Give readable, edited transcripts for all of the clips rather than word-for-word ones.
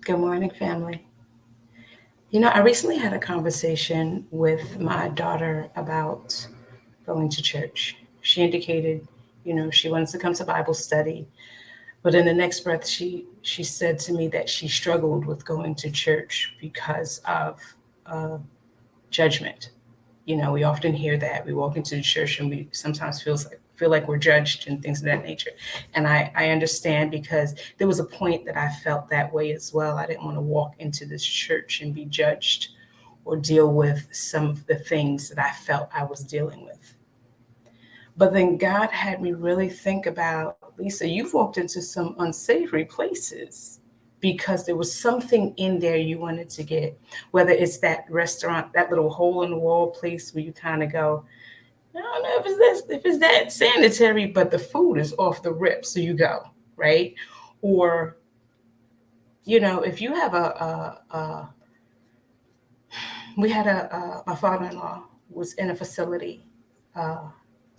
Good morning, family. I recently had a conversation with my daughter about going to church. She indicated, she wants to come to Bible study, but in the next breath, she said to me that she struggled with going to church because of uh, judgment. We often hear that we walk into the church and we sometimes feel like we're judged and things of that nature. And I understand because there was a point that I felt that way as well. I didn't want to walk into this church and be judged or deal with some of the things that I felt I was dealing with. But then God had me really think about, Lisa, you've walked into some unsavory places because there was something in there you wanted to get, whether it's that restaurant, that little hole in the wall place where you kind of go, I don't know if it's that sanitary, but the food is off the rip, so you go, right? Or, if you have we had my father-in-law was in a facility uh,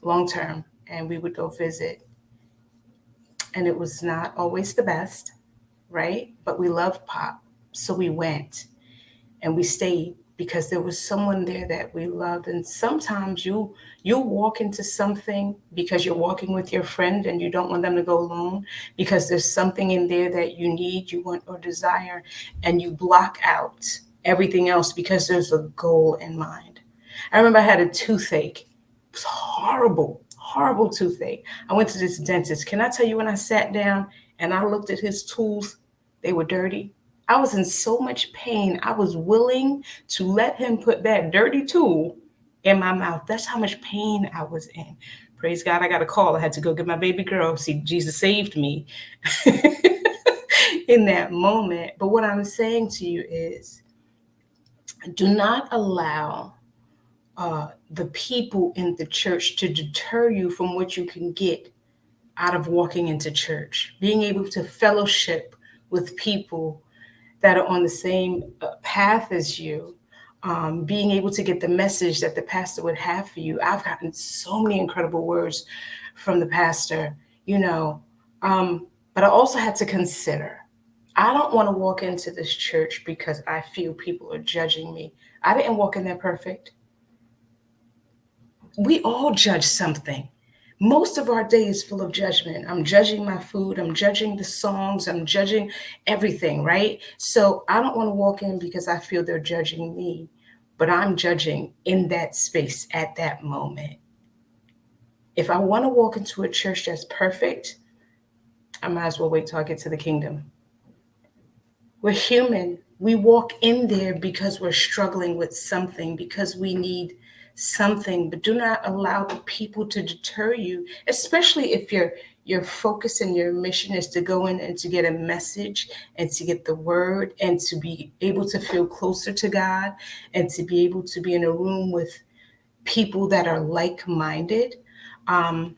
long term, and we would go visit, and it was not always the best, right? But we loved pop, so we went and we stayed because there was someone there that we loved. And sometimes you walk into something because you're walking with your friend and you don't want them to go alone because there's something in there that you need, you want, or desire, and you block out everything else because there's a goal in mind. I remember I had a toothache. It was horrible, horrible toothache. I went to this dentist. Can I tell you, when I sat down and I looked at his tools, they were dirty. I was in so much pain. I was willing to let him put that dirty tool in my mouth. That's how much pain I was in. Praise God, I got a call. I had to go get my baby girl. See, Jesus saved me in that moment. But what I'm saying to you is, do not allow the people in the church to deter you from what you can get out of walking into church. Being able to fellowship with people that are on the same path as you, being able to get the message that the pastor would have for you. I've gotten so many incredible words from the pastor, you know, um, but I also had to consider, I don't want to walk into this church because I feel people are judging me. I didn't walk in there perfect. We all judge something. Most of our day is full of judgment. I'm judging my food, I'm judging the songs, I'm judging everything, right? So I don't want to walk in because I feel they're judging me, but I'm judging in that space at that moment. If I want to walk into a church that's perfect, I might as well wait till I get to the kingdom. We're human. We walk in there because we're struggling with something, because we need something, but do not allow the people to deter you, especially if your focus and your mission is to go in and to get a message and to get the word and to be able to feel closer to God and to be able to be in a room with people that are like-minded. Um,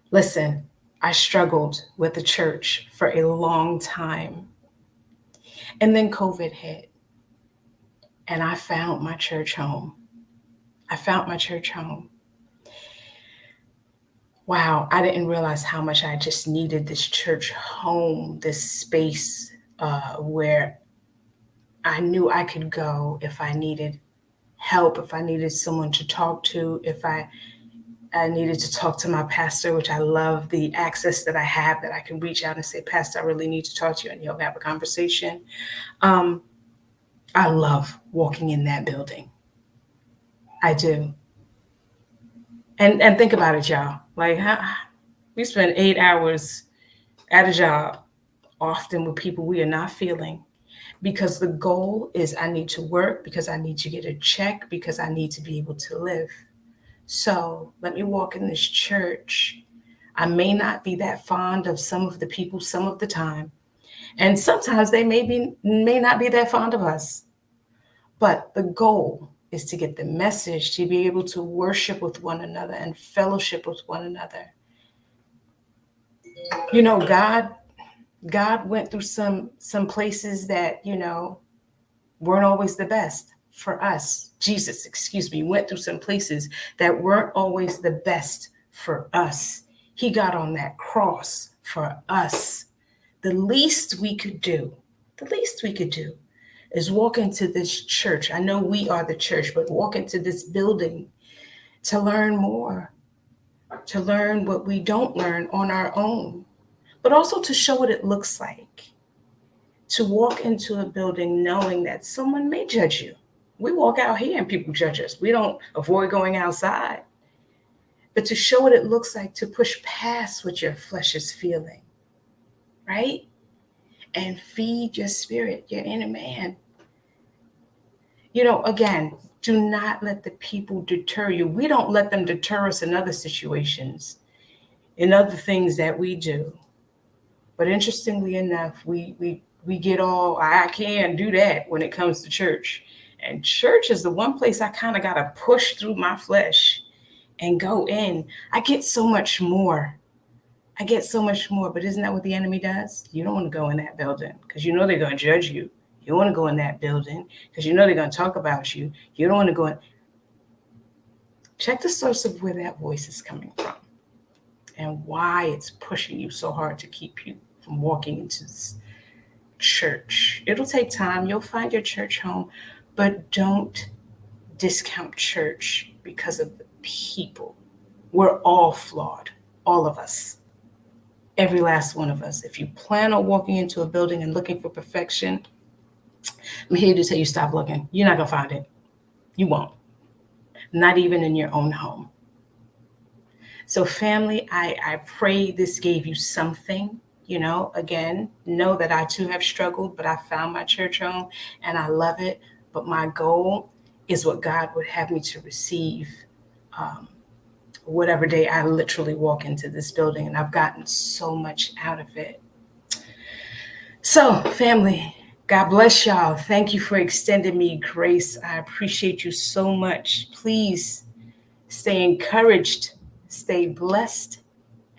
Listen, I struggled with the church for a long time. And then COVID hit, and I found my church home. I found my church home. Wow, I didn't realize how much I just needed this church home, this space where I knew I could go if I needed help, if I needed someone to talk to, if I needed to talk to my pastor, which I love the access that I have, that I can reach out and say, Pastor, I really need to talk to you, and he'll have a conversation. Um, I love walking in that building. I do. And think about it, y'all. Like, we spend 8 hours at a job, often with people we are not feeling, because the goal is I need to work, because I need to get a check, because I need to be able to live. So let me walk in this church. I may not be that fond of some of the people some of the time, and sometimes they may not be that fond of us. But the goal is to get the message, to be able to worship with one another and fellowship with one another. God went through some places that, weren't always the best for us. Jesus, excuse me, went through some places that weren't always the best for us. He got on that cross for us. the least we could do is walk into this church. I know we are the church, but walk into this building to learn more, to learn what we don't learn on our own, but also to show what it looks like to walk into a building knowing that someone may judge you. We walk out here and people judge us. We don't avoid going outside, but to show what it looks like to push past what your flesh is feeling, right? And feed your spirit, your inner man. Again, do not let the people deter you. We don't let them deter us in other situations, in other things that we do. But interestingly enough, we get all, I can't do that when it comes to church. And church is the one place I kind of got to push through my flesh and go in. I get so much more. But isn't that what the enemy does? You don't want to go in that building because you know they're going to judge you. You don't want to go in that building because you know they're going to talk about you. You don't want to go in. Check the source of where that voice is coming from and why it's pushing you so hard to keep you from walking into this church. It'll take time. You'll find your church home, but don't discount church because of the people. We're all flawed, all of us. Every last one of us. If you plan on walking into a building and looking for perfection, I'm here to tell you, stop looking. You're not going to find it. You won't. Not even in your own home. So family, I pray this gave you something. Again, know that I too have struggled, but I found my church home and I love it. But my goal is what God would have me to receive whatever day I literally walk into this building, and I've gotten so much out of it. So family, God bless y'all. Thank you for extending me grace. I appreciate you so much. Please stay encouraged, stay blessed,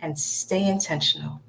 and stay intentional.